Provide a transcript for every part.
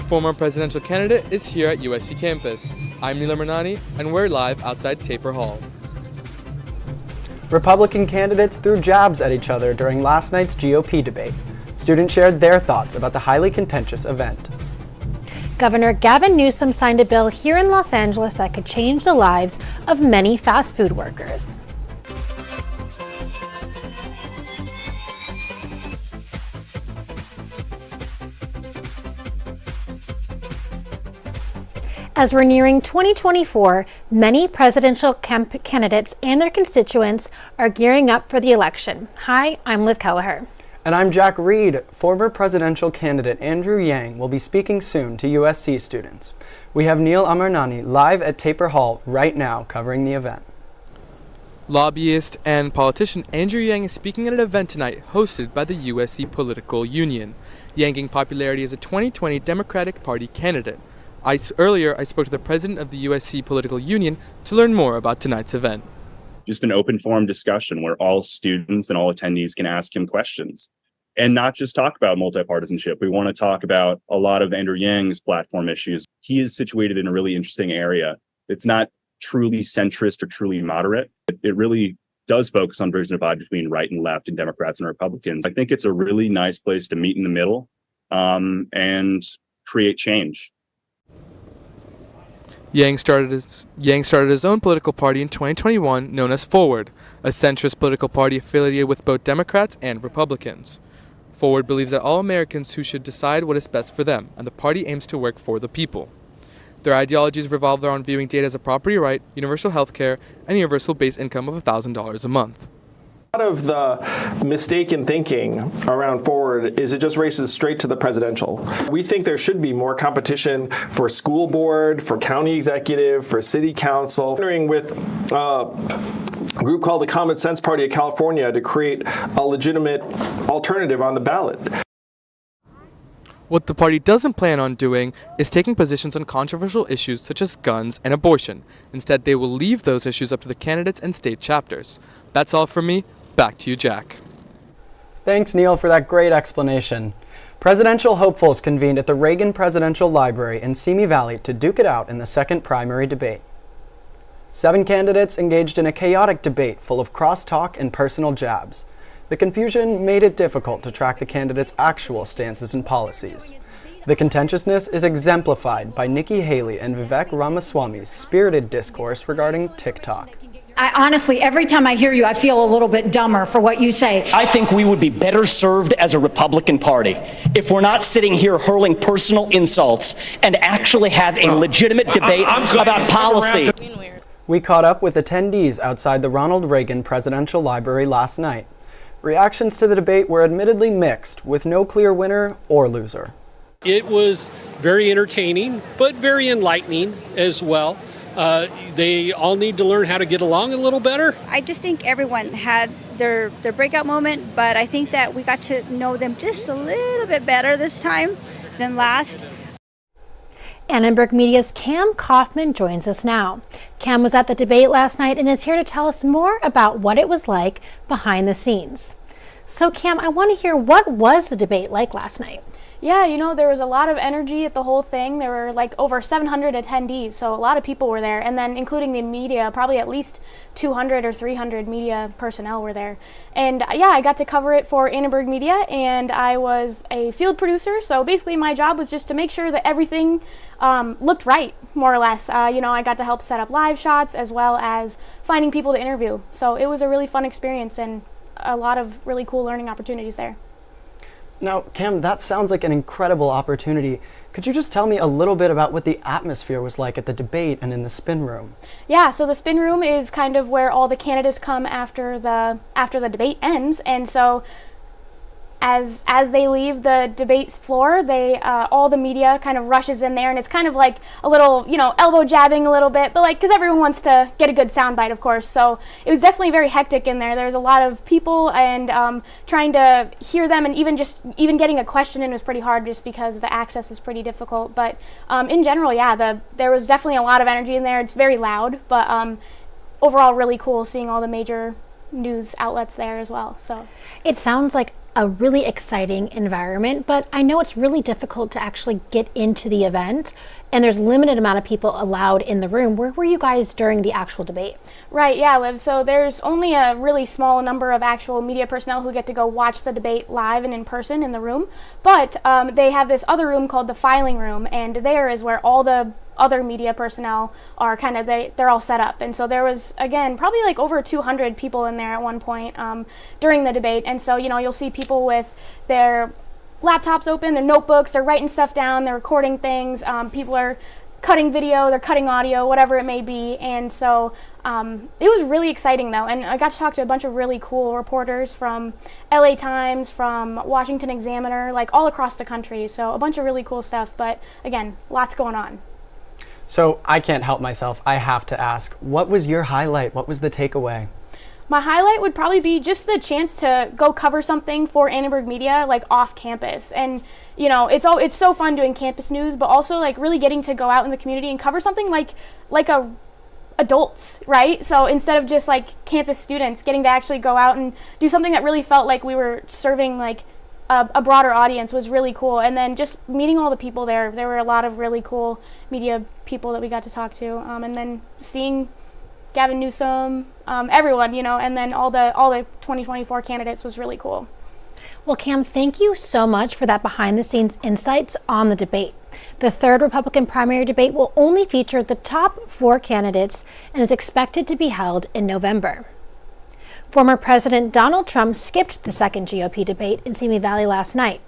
former presidential candidate is here at USC campus. I'm Neel Amarnani, and we're live outside Taper Hall. Republican candidates threw jabs at each other during last night's GOP debate. Students shared their thoughts about the highly contentious event. Governor Gavin Newsom signed a bill here in Los Angeles that could change the lives of many fast food workers. As we're nearing 2024, many presidential candidates and their constituents are gearing up for the election. Hi, I'm Liv Kelleher. And I'm Jack Reid. Former presidential candidate Andrew Yang will be speaking soon to USC students. We have Neel Amarnani live at Taper Hall right now covering the event. Lobbyist and politician Andrew Yang is speaking at an event tonight hosted by the USC Political Union. Yang gained popularity as a 2020 Democratic Party candidate. Earlier, I spoke to the president of the USC Political Union to learn more about tonight's event. Just an open forum discussion where all students and all attendees can ask him questions and not just talk about multipartisanship. We want to talk about a lot of Andrew Yang's platform issues. He is situated in a really interesting area. It's not truly centrist or truly moderate. It really does focus on bridging the divide between right and left and Democrats and Republicans. I think it's a really nice place to meet in the middle and create change. Yang started his own political party in 2021 known as Forward, a centrist political party affiliated with both Democrats and Republicans. Forward believes that all Americans who should decide what is best for them, and the party aims to work for the people. Their ideologies revolve around viewing data as a property right, universal health care, and universal base income of $1,000 a month. A lot of the mistaken thinking around Forward is it just races straight to the presidential. We think there should be more competition for school board, for county executive, for city council. Partnering with a group called the Common Sense Party of California to create a legitimate alternative on the ballot. What the party doesn't plan on doing is taking positions on controversial issues such as guns and abortion. Instead, they will leave those issues up to the candidates and state chapters. That's all from me. Back to you, Jack. Thanks, Neel, for that great explanation. Presidential hopefuls convened at the Reagan Presidential Library in Simi Valley to duke it out in the second primary debate. 7 candidates engaged in a chaotic debate full of crosstalk and personal jabs. The confusion made it difficult to track the candidates' actual stances and policies. The contentiousness is exemplified by Nikki Haley and Vivek Ramaswamy's spirited discourse regarding TikTok. I honestly, every time I hear you, I feel a little bit dumber for what you say. I think we would be better served as a Republican Party if we're not sitting here hurling personal insults and actually have a legitimate debate about policy. We caught up with attendees outside the Ronald Reagan Presidential Library last night. Reactions to the debate were admittedly mixed, with no clear winner or loser. It was very entertaining, but very enlightening as well. They all need to learn how to get along a little better. I just think everyone had their breakout moment, but I think that we got to know them just a little bit better this time than last. Annenberg Media's Cam Kaufman joins us now. Cam was at the debate last night and is here to tell us more about what it was like behind the scenes. So Cam, I want to hear, what was the debate like last night? Yeah, you know, there was a lot of energy at the whole thing. There were like over 700 attendees, so a lot of people were there. And then including the media, probably at least 200 or 300 media personnel were there. And yeah, I got to cover it for Annenberg Media, and I was a field producer. So basically my job was just to make sure that everything looked right, more or less. You know, I got to help set up live shots as well as finding people to interview. So it was a really fun experience and a lot of really cool learning opportunities there. Now, Cam, that sounds like an incredible opportunity. Could you just tell me a little bit about what the atmosphere was like at the debate and in the spin room? Yeah, so the spin room is kind of where all the candidates come after the debate ends, and so as they leave the debate floor, they all the media kind of rushes in there, and it's kind of like a little, you know, elbow jabbing a little bit, but like, because everyone wants to get a good soundbite, of course. So it was definitely very hectic in there. There's a lot of people, and trying to hear them, and even getting a question in was pretty hard, just because the access is pretty difficult. But in general, yeah, there was definitely a lot of energy in there. It's very loud, but overall really cool seeing all the major news outlets there as well. So it sounds like a really exciting environment, but I know it's really difficult to actually get into the event, and there's a limited amount of people allowed in the room. Where were you guys during the actual debate? Right, yeah, Liv. So there's only a really small number of actual media personnel who get to go watch the debate live and in person in the room. But they have this other room called the filing room, and there is where all the other media personnel are kind of, they're all set up. And so there was, again, probably like over 200 people in there at one point during the debate. And so, you know, you'll see people with their laptops open, their notebooks, they're writing stuff down, they're recording things, people are cutting video, they're cutting audio, whatever it may be. And so it was really exciting though, and I got to talk to a bunch of really cool reporters from LA Times, from Washington Examiner, like all across the country. So a bunch of really cool stuff, but again, lots going on. So I can't help myself, I have to ask, what was your highlight? What was the takeaway? My highlight would probably be just the chance to go cover something for Annenberg Media, like off campus. And you know, it's so fun doing campus news, but also like really getting to go out in the community and cover something like adults, right? So instead of just like campus students, getting to actually go out and do something that really felt like we were serving like a broader audience was really cool. And then just meeting all the people there were a lot of really cool media people that we got to talk to, and then seeing Gavin Newsom, everyone, you know, and then all the 2024 candidates was really cool. Well, Cam, thank you so much for that behind-the-scenes insights on the debate. The third Republican primary debate will only feature the top 4 candidates and is expected to be held in November. Former President Donald Trump skipped the second GOP debate in Simi Valley last night.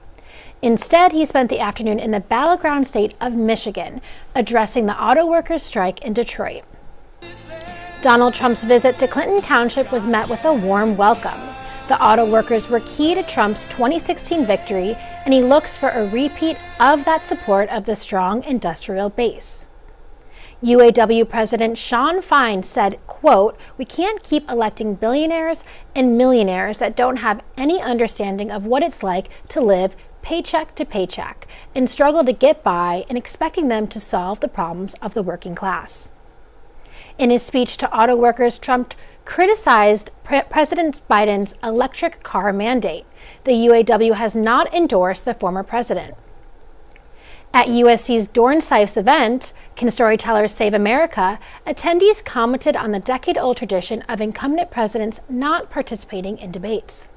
Instead, he spent the afternoon in the battleground state of Michigan, addressing the auto workers' strike in Detroit. Donald Trump's visit to Clinton Township was met with a warm welcome. The auto workers were key to Trump's 2016 victory, and he looks for a repeat of that support of the strong industrial base. UAW President Sean Fine said, quote, "We can't keep electing billionaires and millionaires that don't have any understanding of what it's like to live paycheck to paycheck and struggle to get by and expecting them to solve the problems of the working class." In his speech to auto workers, Trump criticized President Biden's electric car mandate. The UAW has not endorsed the former president. At USC's Dorn Sipes event, Can Storytellers Save America, attendees commented on the decade-old tradition of incumbent presidents not participating in debates.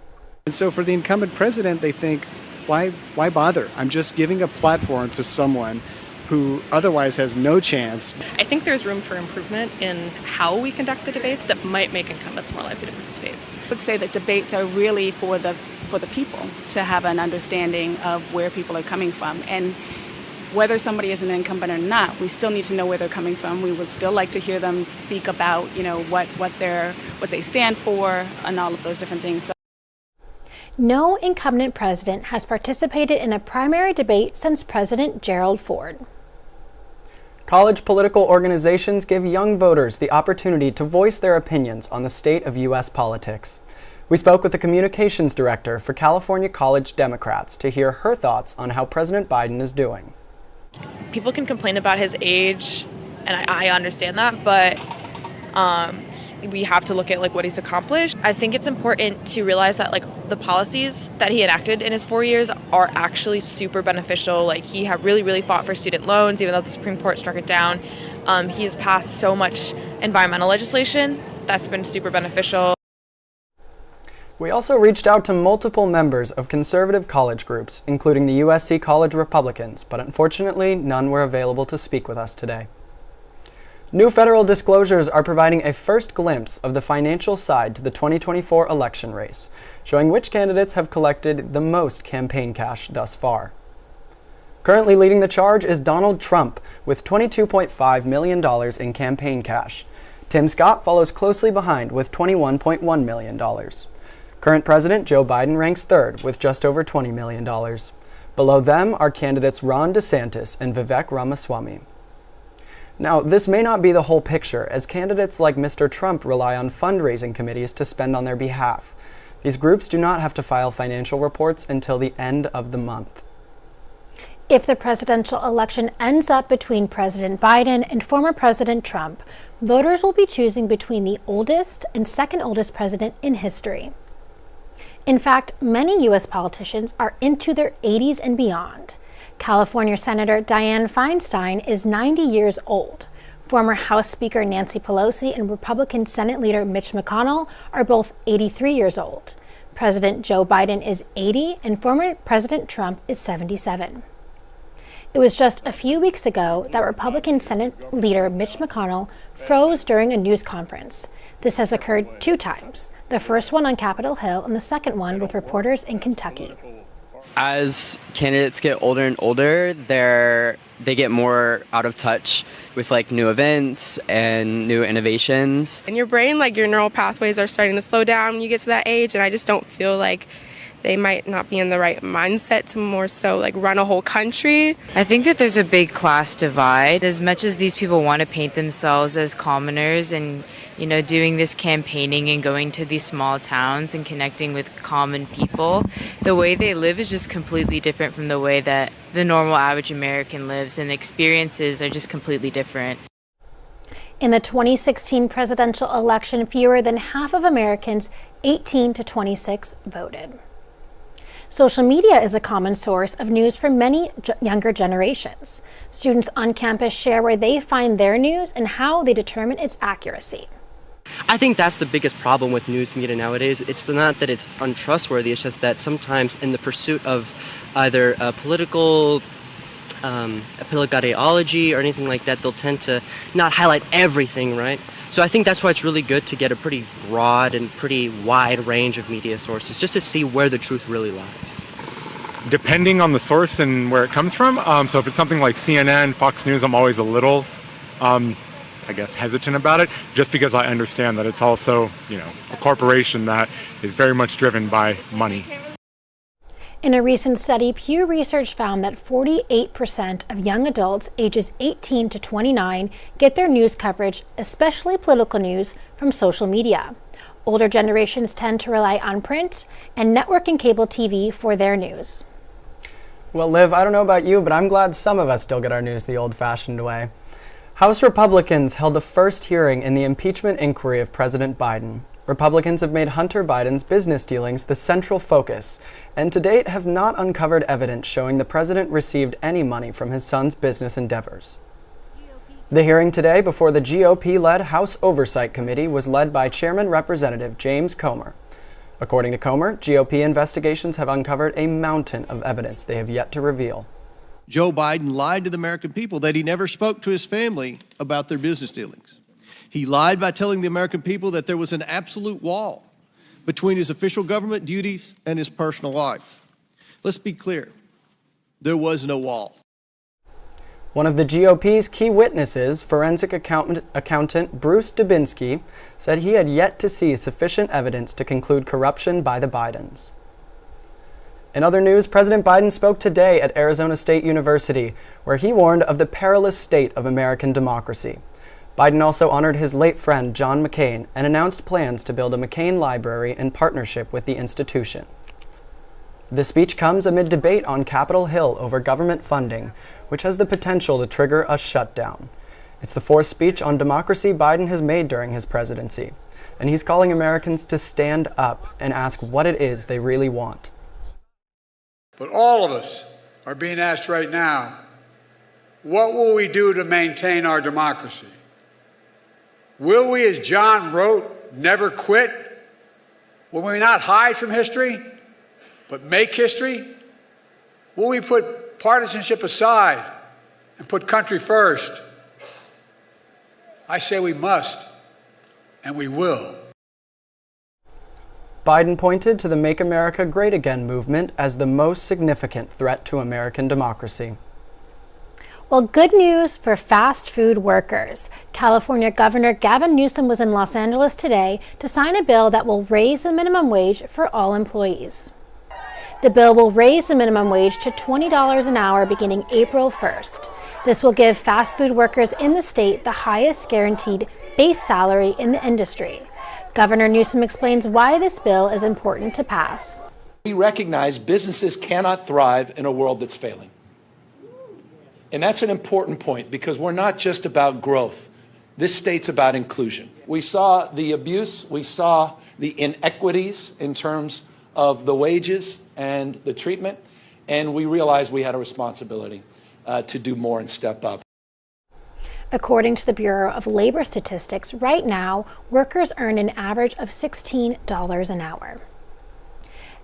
And so for the incumbent president, they think, why bother? I'm just giving a platform to someone who otherwise has no chance. I think there's room for improvement in how we conduct the debates that might make incumbents more likely to participate. I would say that debates are really for the people to have an understanding of where people are coming from. And whether somebody is an incumbent or not, we still need to know where they're coming from. We would still like to hear them speak about, you know, what they stand for and all of those different things. So no incumbent president has participated in a primary debate since President Gerald Ford. College political organizations give young voters the opportunity to voice their opinions on the state of U.S. politics. We spoke with the communications director for California College Democrats to hear her thoughts on how President Biden is doing. People can complain about his age, and I understand that, but we have to look at like what he's accomplished. I think it's important to realize that like the policies that he enacted in his 4 years are actually super beneficial. Like he had really fought for student loans, even though the Supreme Court struck it down. He has passed so much environmental legislation that's been super beneficial. We also reached out to multiple members of conservative college groups, including the USC College Republicans, but unfortunately none were available to speak with us today. New federal disclosures are providing a first glimpse of the financial side to the 2024 election race, showing which candidates have collected the most campaign cash thus far. Currently leading the charge is Donald Trump with $22.5 million in campaign cash. Tim Scott follows closely behind with $21.1 million. Current President Joe Biden ranks third with just over $20 million. Below them are candidates Ron DeSantis and Vivek Ramaswamy. Now, this may not be the whole picture, as candidates like Mr. Trump rely on fundraising committees to spend on their behalf. These groups do not have to file financial reports until the end of the month. If the presidential election ends up between President Biden and former President Trump, voters will be choosing between the oldest and second oldest president in history. In fact, many U.S. politicians are into their 80s and beyond. California Senator Dianne Feinstein is 90 years old. Former House Speaker Nancy Pelosi and Republican Senate Leader Mitch McConnell are both 83 years old. President Joe Biden is 80 and former President Trump is 77. It was just a few weeks ago that Republican Senate Leader Mitch McConnell froze during a news conference. This has occurred 2 times, the first one on Capitol Hill and the second one with reporters in Kentucky. As candidates get older and older, they get more out of touch with like new events and new innovations. In your brain, like your neural pathways are starting to slow down when you get to that age, and I just don't feel like they might not be in the right mindset to more so like run a whole country. I think that there's a big class divide. As much as these people want to paint themselves as commoners and, you know, doing this campaigning and going to these small towns and connecting with common people, the way they live is just completely different from the way that the normal average American lives, and experiences are just completely different. In the 2016 presidential election, fewer than half of Americans 18 to 26 voted. Social media is a common source of news for many younger generations. Students on campus share where they find their news and how they determine its accuracy. I think that's the biggest problem with news media nowadays. It's not that it's untrustworthy, it's just that sometimes in the pursuit of either a political ideology or anything like that, they'll tend to not highlight everything, right? So I think that's why it's really good to get a pretty broad and pretty wide range of media sources, just to see where the truth really lies. Depending on the source and where it comes from. So if it's something like CNN, Fox News, I'm always a little, hesitant about it, just because I understand that it's also, a corporation that is very much driven by money. In a recent study, Pew Research found that 48% of young adults ages 18 to 29 get their news coverage, especially political news, from social media. Older generations tend to rely on print and network and cable TV for their news. Well, Liv, I don't know about you, but I'm glad some of us still get our news the old-fashioned way. House Republicans held the first hearing in the impeachment inquiry of President Biden. Republicans have made Hunter Biden's business dealings the central focus, and to date have not uncovered evidence showing the president received any money from his son's business endeavors. The hearing today before the GOP-led House Oversight Committee was led by Chairman Representative James Comer. According to Comer, GOP investigations have uncovered a mountain of evidence they have yet to reveal. Joe Biden lied to the American people that he never spoke to his family about their business dealings. He lied by telling the American people that there was an absolute wall between his official government duties and his personal life. Let's be clear, there was no wall. One of the GOP's key witnesses, forensic accountant Bruce Dubinsky, said he had yet to see sufficient evidence to conclude corruption by the Bidens. In other news, President Biden spoke today at Arizona State University, where he warned of the perilous state of American democracy. Biden also honored his late friend John McCain and announced plans to build a McCain Library in partnership with the institution. The speech comes amid debate on Capitol Hill over government funding, which has the potential to trigger a shutdown. It's the fourth speech on democracy Biden has made during his presidency, and he's calling Americans to stand up and ask what it is they really want. But all of us are being asked right now, what will we do to maintain our democracy? Will we, as John wrote, never quit? Will we not hide from history, but make history? Will we put partisanship aside and put country first? I say we must, and we will. Biden pointed to the Make America Great Again movement as the most significant threat to American democracy. Well, good news for fast food workers. California Governor Gavin Newsom was in Los Angeles today to sign a bill that will raise the minimum wage for all employees. The bill will raise the minimum wage to $20 an hour beginning April 1st. This will give fast food workers in the state the highest guaranteed base salary in the industry. Governor Newsom explains why this bill is important to pass. We recognize businesses cannot thrive in a world that's failing. And that's an important point because we're not just about growth. This state's about inclusion. We saw the abuse, we saw the inequities in terms of the wages and the treatment, and we realized we had a responsibility to do more and step up. According to the Bureau of Labor Statistics, right now, workers earn an average of $16 an hour.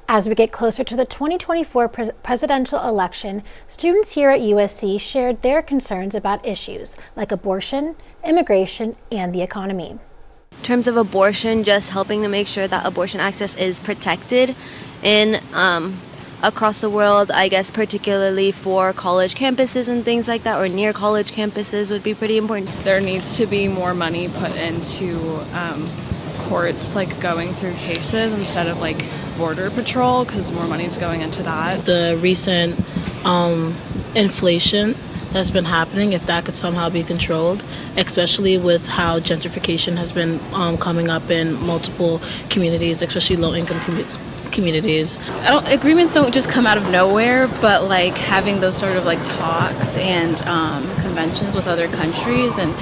As we get closer to the 2024 presidential election, students here at USC shared their concerns about issues like abortion, immigration, and the economy. In terms of abortion, just helping to make sure that abortion access is protected in across the world, I guess particularly for college campuses and things like that, or near college campuses would be pretty important. There needs to be more money put into courts, like going through cases instead of like border patrol, because more money is going into that. The recent inflation that's been happening, if that could somehow be controlled, especially with how gentrification has been coming up in multiple communities, especially low-income communities. Agreements don't just come out of nowhere, but like having those sort of like talks and conventions with other countries. And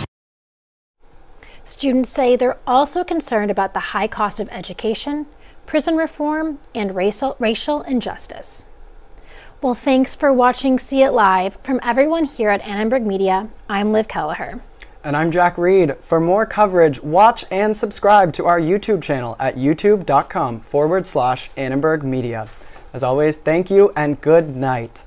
students say they're also concerned about the high cost of education, prison reform, and racial injustice. Well, thanks for watching See It Live. From everyone here at Annenberg Media, I'm Liv Kelleher. And I'm Jack Reid. For more coverage, watch and subscribe to our YouTube channel at youtube.com/Annenberg Media. As always, thank you and good night.